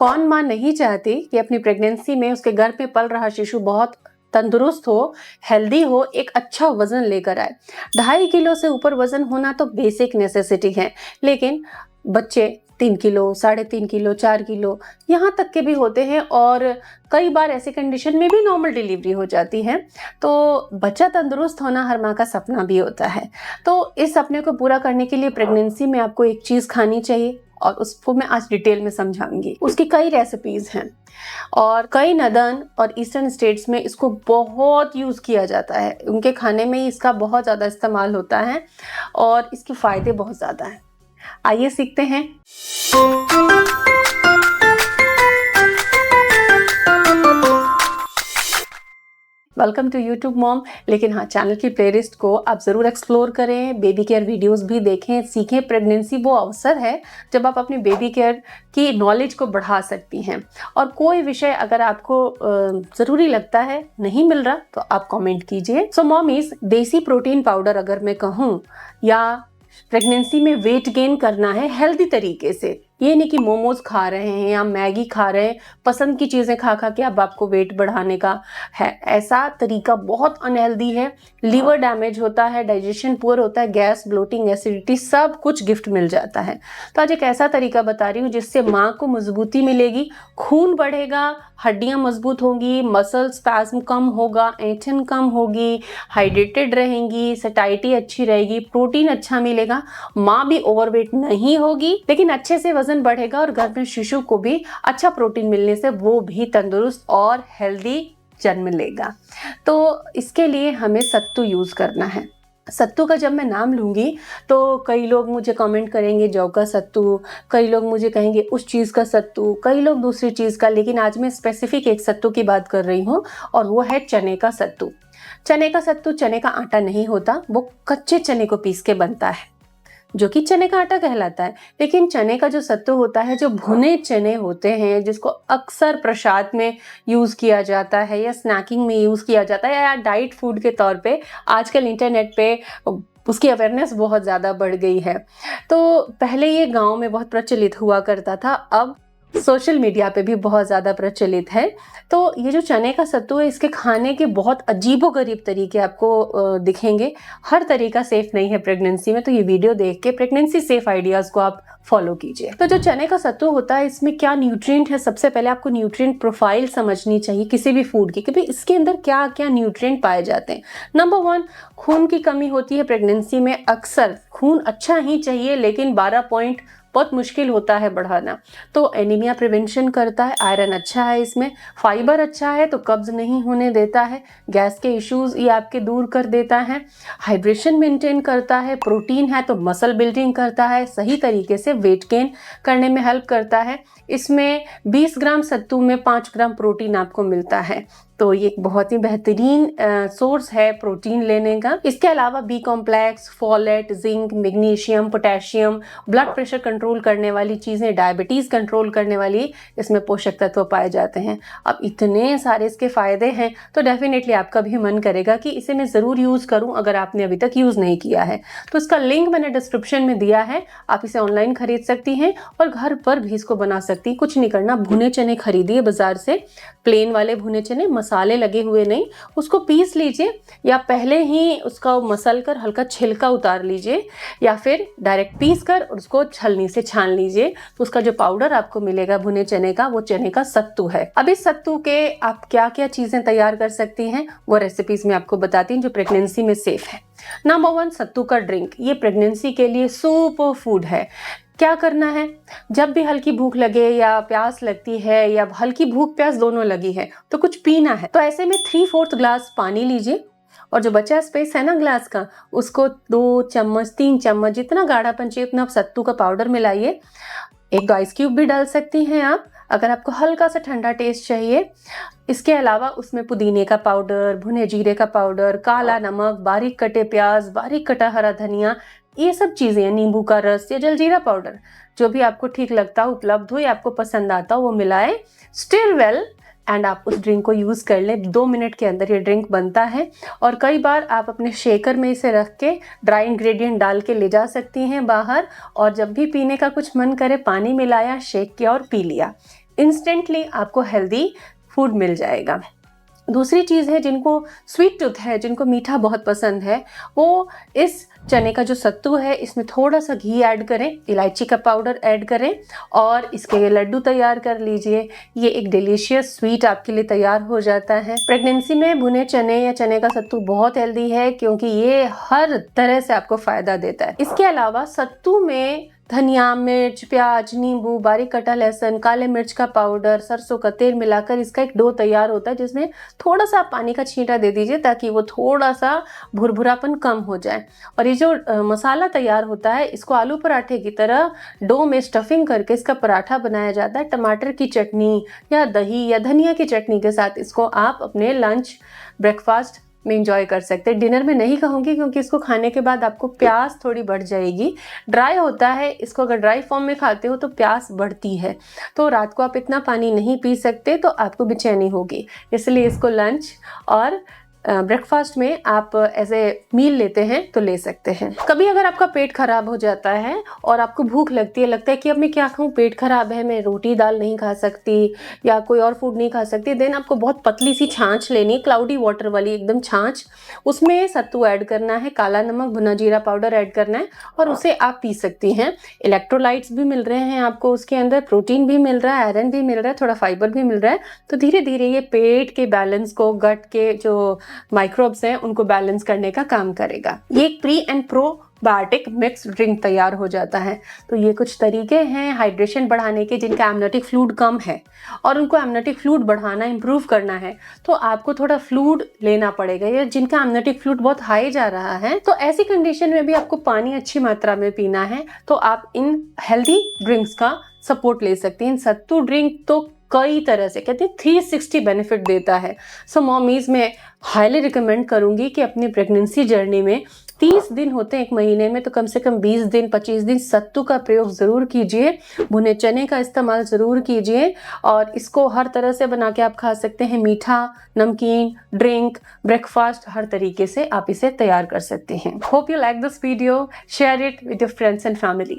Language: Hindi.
कौन माँ नहीं चाहती कि अपनी प्रेगनेंसी में उसके गर्भ में पल रहा शिशु बहुत तंदुरुस्त हो, हेल्दी हो, एक अच्छा वजन लेकर आए। 2.5 किलो से ऊपर वजन होना तो बेसिक नेसेसिटी है, लेकिन बच्चे 3 किलो, 3.5 किलो, 4 किलो यहाँ तक के भी होते हैं और कई बार ऐसी कंडीशन में भी नॉर्मल डिलीवरी हो जाती है। तो बच्चा तंदुरुस्त होना हर माँ का सपना भी होता है। तो इस सपने को पूरा करने के लिए प्रेगनेंसी में आपको एक चीज़ खानी चाहिए और उसको मैं आज डिटेल में समझाऊंगी। उसकी कई रेसिपीज हैं और कई नदन और ईस्टर्न स्टेट्स में इसको बहुत यूज़ किया जाता है। उनके खाने में इसका बहुत ज़्यादा इस्तेमाल होता है और इसके फ़ायदे बहुत ज़्यादा हैं। आइए सीखते हैं। Welcome to YouTube mom. लेकिन हाँ, चैनल की प्लेलिस्ट को आप ज़रूर एक्सप्लोर करें, बेबी केयर वीडियोस भी देखें, सीखें। प्रेगनेंसी वो अवसर है जब आप अपनी बेबी केयर की नॉलेज को बढ़ा सकती हैं। और कोई विषय अगर आपको ज़रूरी लगता है, नहीं मिल रहा, तो आप कमेंट कीजिए। सो मॉमीज, देसी प्रोटीन पाउडर अगर मैं कहूँ, या प्रेगनेंसी में वेट गेन करना है हेल्दी तरीके से, ये नहीं कि मोमोज खा रहे हैं या मैगी खा रहे हैं, पसंद की चीज़ें खा खा के अब आपको वेट बढ़ाने का है, ऐसा तरीका बहुत अनहेल्दी है। लीवर डैमेज होता है, डाइजेशन पुअर होता है, गैस, ब्लोटिंग, एसिडिटी सब कुछ गिफ्ट मिल जाता है। तो आज एक ऐसा तरीका बता रही हूँ जिससे माँ को मजबूती मिलेगी, खून बढ़ेगा, हड्डियाँ मजबूत होंगी, मसल स्पैज्म कम होगा, ऐंठन कम होगी, हाइड्रेटेड रहेंगी, सटाइटी अच्छी रहेगी, प्रोटीन अच्छा मिलेगा, माँ भी ओवरवेट नहीं होगी, लेकिन अच्छे से वजन बढ़ेगा और गर्भ में शिशु को भी अच्छा प्रोटीन मिलने से वो भी तंदुरुस्त और हेल्दी जन्म लेगा। तो इसके लिए हमें सत्तू यूज करना है। सत्तू का जब मैं नाम लूँगी तो कई लोग मुझे कमेंट करेंगे जौ का सत्तू, कई लोग मुझे कहेंगे उस चीज़ का सत्तू, कई लोग दूसरी चीज़ का, लेकिन आज मैं स्पेसिफिक एक सत्तू की बात कर रही हूँ और वो है चने का सत्तू। चने का सत्तू चने का आटा नहीं होता, वो कच्चे चने को पीस के बनता है जो कि चने का आटा कहलाता है। लेकिन चने का जो सत्तू होता है, जो भुने चने होते हैं, जिसको अक्सर प्रसाद में यूज़ किया जाता है या स्नैकिंग में यूज़ किया जाता है या डाइट फूड के तौर पे, आजकल इंटरनेट पे उसकी अवेयरनेस बहुत ज़्यादा बढ़ गई है। तो पहले ये गाँव में बहुत प्रचलित हुआ करता था, अब सोशल मीडिया पे भी बहुत ज़्यादा प्रचलित है। तो ये जो चने का सत्तू है, इसके खाने के बहुत अजीबोगरीब तरीके आपको दिखेंगे। हर तरीका सेफ नहीं है प्रेगनेंसी में, तो ये वीडियो देख के प्रेगनेंसी सेफ आइडियाज़ को आप फॉलो कीजिए। तो जो चने का सत्तू होता है, इसमें क्या न्यूट्रिएंट है, सबसे पहले आपको न्यूट्रिएंट प्रोफाइल समझनी चाहिए किसी भी फूड की, कि भाई इसके अंदर क्या क्या न्यूट्रिएंट पाए जाते हैं। नंबर 1, खून की कमी होती है प्रेगनेंसी में। अक्सर खून अच्छा ही चाहिए, लेकिन 12 पॉइंट बहुत मुश्किल होता है बढ़ाना, तो एनीमिया प्रिवेंशन करता है। आयरन अच्छा है इसमें, फाइबर अच्छा है तो कब्ज नहीं होने देता है, गैस के इश्यूज ये आपके दूर कर देता है, हाइड्रेशन मेंटेन करता है, प्रोटीन है तो मसल बिल्डिंग करता है, सही तरीके से वेट गेन करने में हेल्प करता है। इसमें 20 ग्राम सत्तू में 5 ग्राम प्रोटीन आपको मिलता है, तो ये एक बहुत ही बेहतरीन सोर्स है प्रोटीन लेने का। इसके अलावा B complex, folate, zinc, magnesium, potassium, blood pressure control करने वाली चीज़ें, डायबिटीज़ कंट्रोल करने वाली इसमें पोषक तत्व पाए जाते हैं। अब इतने सारे इसके फ़ायदे हैं तो डेफिनेटली आपका भी मन करेगा कि इसे मैं ज़रूर यूज़ करूं अगर आपने अभी तक यूज़ नहीं किया है। तो इसका लिंक मैंने डिस्क्रिप्शन में दिया है, आप इसे ऑनलाइन खरीद सकती हैं और घर पर भी इसको बना सकती हैं। कुछ नहीं करना, भुने चने खरीदिए बाज़ार से, प्लेन वाले भुने चने, मसाले लगे हुए नहीं, उसको पीस लीजिए या पहले ही उसका मसल कर हल्का छिलका उतार लीजिए या फिर डायरेक्ट पीस कर उसको छलनी से छान लीजिए। तो उसका जो पाउडर आपको मिलेगा भुने चने का, वो चने का सत्तू है। अब इस सत्तू के आप क्या क्या चीजें तैयार कर सकती हैं, वो रेसिपीज में आपको बताती हूँ जो प्रेगनेंसी में सेफ है। नंबर 1, सत्तू का ड्रिंक। ये प्रेगनेंसी के लिए सुपर फूड है। क्या करना है, जब भी हल्की भूख लगे या प्यास लगती है या हल्की भूख प्यास दोनों लगी है तो कुछ पीना है, तो ऐसे में 3/4 ग्लास पानी लीजिए और जो बचा स्पेस है ना ग्लास का, उसको 2 चम्मच 3 चम्मच जितना गाढ़ापन चाहिए उतना सत्तू का पाउडर मिलाइए। 1-2 आइस क्यूब भी डाल सकती हैं आप अगर आपको हल्का सा ठंडा टेस्ट चाहिए। इसके अलावा उसमें पुदीने का पाउडर, भुने जीरे का पाउडर, काला नमक, बारीक कटे प्याज, बारीक कटा हरा धनिया, ये सब चीज़ें, नींबू का रस या जलजीरा पाउडर, जो भी आपको ठीक लगता हो, उपलब्ध हो या आपको पसंद आता हो, वो मिलाएं। स्टिर वेल एंड आप उस ड्रिंक को यूज़ कर लें। 2 मिनट के अंदर ये ड्रिंक बनता है और कई बार आप अपने शेकर में इसे रख के ड्राई इंग्रेडिएंट डाल के ले जा सकती हैं बाहर, और जब भी पीने का कुछ मन करे पानी मिलाया, शेक किया और पी लिया। इंस्टेंटली आपको हेल्दी फूड मिल जाएगा। दूसरी चीज़ है, जिनको स्वीट टूथ है, जिनको मीठा बहुत पसंद है, वो इस चने का जो सत्तू है इसमें थोड़ा सा घी ऐड करें, इलायची का पाउडर ऐड करें और इसके लड्डू तैयार कर लीजिए। ये एक डिलीशियस स्वीट आपके लिए तैयार हो जाता है। प्रेगनेंसी में भुने चने या चने का सत्तू बहुत हेल्दी है क्योंकि ये हर तरह से आपको फ़ायदा देता है। इसके अलावा सत्तू में धनिया, मिर्च, प्याज, नींबू, बारीक कटा लहसुन, काले मिर्च का पाउडर, सरसों का तेल मिलाकर इसका एक डो तैयार होता है, जिसमें थोड़ा सा पानी का छींटा दे दीजिए ताकि वो थोड़ा सा भुरभुरापन कम हो जाए। और ये जो मसाला तैयार होता है इसको आलू पराठे की तरह डो में स्टफिंग करके इसका पराठा बनाया जाता है। टमाटर की चटनी या दही या धनिया की चटनी के साथ इसको आप अपने लंच, ब्रेकफास्ट में इंजॉय कर सकते हैं। डिनर में नहीं कहूँगी क्योंकि इसको खाने के बाद आपको प्यास थोड़ी बढ़ जाएगी। ड्राई होता है, इसको अगर ड्राई फॉर्म में खाते हो तो प्यास बढ़ती है, तो रात को आप इतना पानी नहीं पी सकते, तो आपको बेचैनी होगी। इसलिए इसको लंच और ब्रेकफास्ट में आप एज ए मील लेते हैं तो ले सकते हैं। कभी अगर आपका पेट खराब हो जाता है और आपको भूख लगती है, लगता है कि अब मैं क्या खाऊं, पेट खराब है, मैं रोटी दाल नहीं खा सकती या कोई और फूड नहीं खा सकती, देन आपको बहुत पतली सी छाछ लेनी है, क्लाउडी वाटर वाली एकदम छाछ। उसमें सत्तू ऐड करना है, काला नमक, भुना जीरा पाउडर ऐड करना है और उसे आप पी सकती हैं। इलेक्ट्रोलाइट्स भी मिल रहे हैं आपको उसके अंदर, प्रोटीन भी मिल रहा है, आयरन भी मिल रहा है, थोड़ा फाइबर भी मिल रहा है। तो धीरे धीरे ये पेट के बैलेंस को, गट के जो माइक्रोब्स हैं उनको बैलेंस करने का काम करेगा। ये एक pre and probiotic mix drink तैयार हो जाता है। तो ये कुछ तरीके हैं हाइड्रेशन बढ़ाने के, जिनका एमनियोटिक फ्लूइड कम है और उनको एमनियोटिक फ्लूइड बढ़ाना, इंप्रूव करना है तो आपको थोड़ा फ्लूइड लेना पड़ेगा। या जिनका एमनियोटिक फ्लूइड बहुत हाई जा रहा है, तो ऐसी कंडीशन में भी आपको पानी अच्छी मात्रा में पीना है, तो आप इन हेल्दी ड्रिंक्स का सपोर्ट ले सकते हैं। सत्तू ड्रिंक तो कई तरह से, कहते हैं 360 बेनिफिट देता है। सो मॉमीज मैं हाईली रिकमेंड करूंगी कि अपनी प्रेगनेंसी जर्नी में 30 दिन होते हैं एक महीने में, तो कम से कम 20 दिन 25 दिन सत्तू का प्रयोग ज़रूर कीजिए, भुने चने का इस्तेमाल ज़रूर कीजिए और इसको हर तरह से बना के आप खा सकते हैं। मीठा, नमकीन, ड्रिंक, ब्रेकफास्ट, हर तरीके से आप इसे तैयार कर सकते हैं। Hope you like this video, share it with your friends and family.